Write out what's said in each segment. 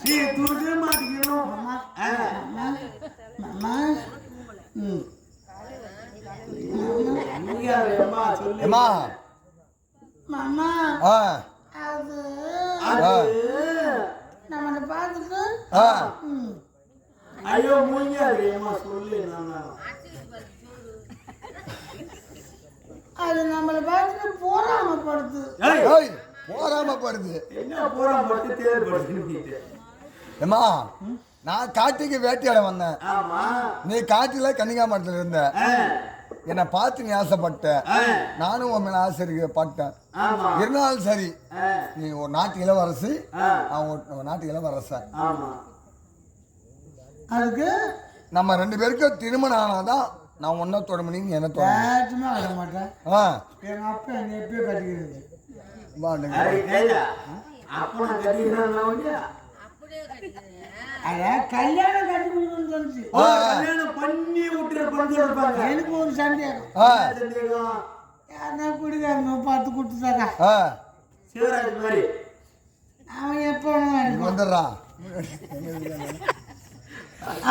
சீ தூக்கவே மாட்டேங்கிறோம். ஐயோ மூஞ்சாது சொல்லு. அது நம்மளை பார்த்துட்டு போராமப்படுது. என்ன போராமப்படுத்து தேவைப்படுது? ஏமா நான் காட்டுக்கு வேட்டையாட வந்தேன். நீ காட்டுல கன்னிகாமரத்துல இருந்த. என்னை பார்த்து நீ ஆசைப்பட்ட. நானும் உன் மேல ஆசை பட்டேன். இருந்தாலும் சரி, நீ ஒரு நாட்டு இளவரசி, அவன் நாட்டு இளவரசன். அதுக்கு நம்ம 2 பேருக்கும் திருமணம் ஆனாதான் நான் ஒன்ன தொட முடியும். என்ன ஆட மாட்டேன். எங்க அப்பா என்னை எப்பயோ கட்டிக்கிறது. கல்யாணம் கட்டி கொடுக்கணும்னு பண்ணி விட்டுற எனக்கு ஒரு சந்தேகம். யாருன்னா குடிக்காரங்க பார்த்து கொடுத்துட்டாக்கா சிவராஜ் மாதிரி அவன் எப்போ வந்துடுறான்.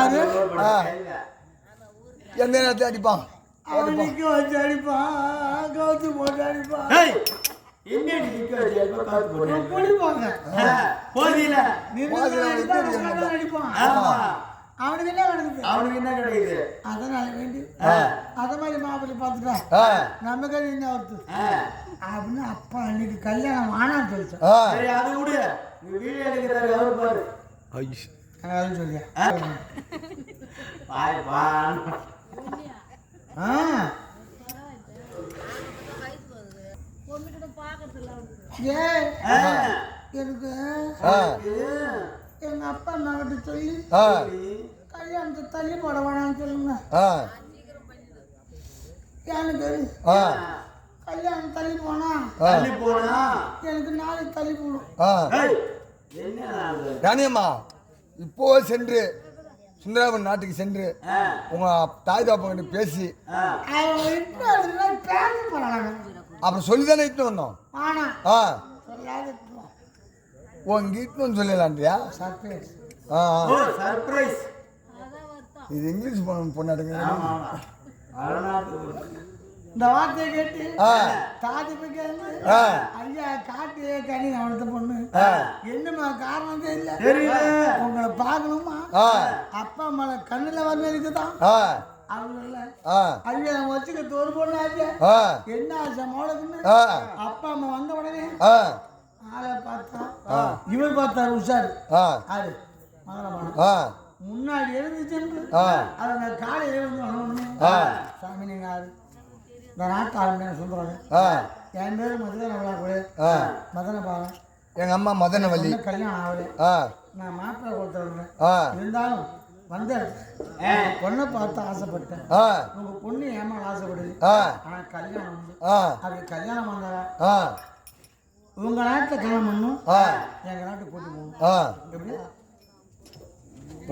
அது எந்த நேரத்தில் அடிப்பான். அவனுக்கு வச்சு அடிப்பான், கவுத்து போட்டு அடிப்பான். குடிப்பாங்க அடிப்பான். அவனுக்கு என்ன கிடைக்குது? அதனால வேண்டி அத மாதிரி மாப்பிள்ளை பார்த்துட்டா நம்ம கதை என்ன ஒருத்து அப்படின்னு அப்பா அன்னைக்கு கல்யாணம் ஆனான்னு சொல்லிட்டேன். அது கூட வீடியோ எடுக்கிறாரு அவரு பாரு. சொல்லியா எனக்கு எங்க அப்பா அம்மா கிட்ட சொல்லி கல்யாணத்தை தள்ளி போட வேணாம்னு சொல்லுங்க. எனக்கு கல்யாணம் தள்ளி போனா எனக்கு நாளைக்கு தள்ளி போடும். ராணியம்மா இப்போ சென்று சுந்தராபன் நாட்டுக்கு சென்று உங்க தாய் தாப்பங்கிட்ட பேசி அப்புறம் சொல்லிதானே இட்டு வந்தோம். உங்க இட்டுன்னு சொல்லலான்றியா? இது இங்கிலீஷ் பொண்ணாடுங்க. இந்த வார்த்தையை கேட்டு தாதி ஐயா காட்டு கனி அவனத்த பொண்ணு என்னமா காரணம் தெரியல, உங்களை பார்க்கணுமா அப்பா அம்மால கண்ணுல வந்து இருக்குதான் அவங்க ஐயா நம்ம வச்சுக்க தோறு பொண்ணு ஆச்சு என்ன ஆசை மோளக்குன்னு அப்பா அம்மா வந்த உடனே ஆளை பார்த்தா இவர் பார்த்தாரு உஷாரு ஆறு மகன முன்னாடி எழுந்துச்சு அதை நான் காலையில வந்து வரணும். சாமி நீங்க ஆறு இந்த நாட்டு ஆளுமே சொல்றாங்க. என் பேரு மதன கூட மதன பாவன். எங்க அம்மா மதனவல்லி. கல்யாணம் ஆகல, நான் மாப்பிள்ளை கொடுத்துருந்தேன். இருந்தாலும் வந்த பொண்ணை பார்த்து ஆசைப்பட்டேன். உங்க பொண்ணு ஏமாள் ஆசைப்படுது. ஆனா கல்யாணம் வந்து அப்படி கல்யாணம் வந்தாரா உங்க நாட்டில் கல்யாணம் பண்ணும், எங்க நாட்டுக்கு கூட்டு போகணும். எப்படி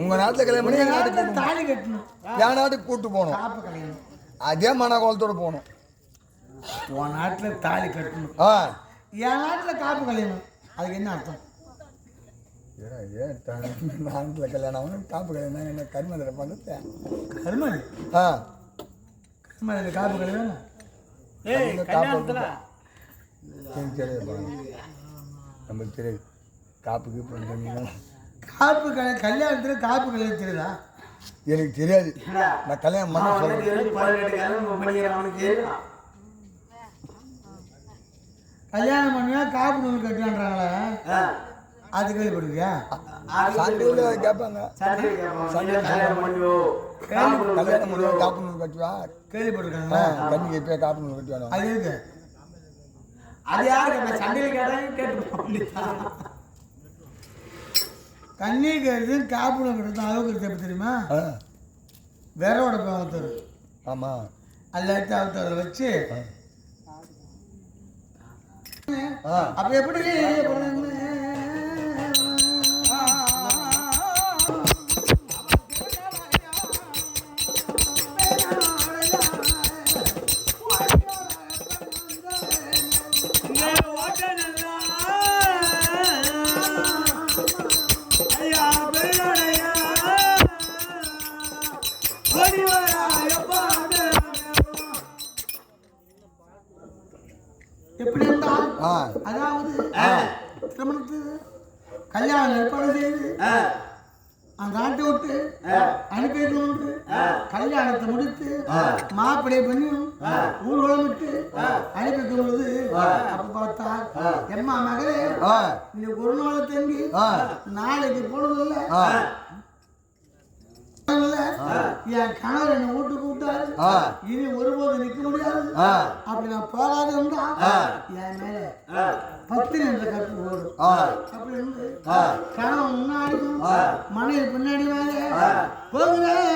உங்க நாட்டுல கல்யாணம் பண்ணி எங்க நாட்டுக்கு தாலி கட்டணும், என் நாட்டுக்கு கூட்டு போகணும். காப்பு கல்யாணம் அதே மனகோலத்தோட போகணும். உன் நாட்டில் தாலி கட்டணும், என் நாட்டில் காப்பு கல்யாணம். அதுக்கு என்ன அர்த்தம்? நாட்டில் கல்யாணம் காப்பு கல்யாணம் என்ன கருமதில் பண்ணுறது? கருமதி கருமதில் காப்பு கல்யாணம் தெரியாது, நம்மளுக்கு தெரியாது. காப்புக்கு பண்ணுறீங்கன்னா காப்பு கல்யாணத்தில் காப்பு கல்யாணம் தெரியுதா? எனக்கு தெரியாது. நான் கல்யாணம் பண்ண சொல்றேன். கல்யாணம் பண்ணியா காப்பு நூல் கட்டுறாங்களே, அது கேள்விப்படுவியா? சண்டையில் கேட்பாங்க. கல்யாணம் பண்ணுவா காப்பு நூல் கட்டுவா கேள்விப்பட்டிருக்காங்க. கண்ணி எப்பயா காப்பு நூல் கட்டுவாங்க. அது இருக்கு. அது யாரு சண்டையில் கேட்டு தண்ணி கேட்டு காப்பு நூல் கட்டுறது அளவுக்கு எப்படி தெரியுமா? விரவோட அவத்தர். ஆமாம், அல்லாட்டி அவத்தரை வச்சு அப்ப எப்படி அதாவது திருமணத்துக்கு கல்யாணம் ஏற்பாடு செய்து அந்த நாட்டை விட்டு அனுப்பி வைக்கணும். கல்யாணத்தை முடித்து மாப்பிள்ளை பண்ணி ஊர்வலம் விட்டு அனுப்பி வைக்கும் பொழுது அப்ப பார்த்தா எம்மா மகளே இன்னைக்கு ஒரு நாளை தங்கி நாளைக்கு போனதில்ல என் கணவர் என்ன வீட்டுக்கு விட்டாரு, இனி ஒருபோது நிக்க முடியாது. அப்படி நான் போகாது இருந்தா என் மேல பத்தினி என்ற கட்டு போடும். அப்படி இருந்து கணவன் முன்னாடியும் மனைவி பின்னாடி போகிறேன்.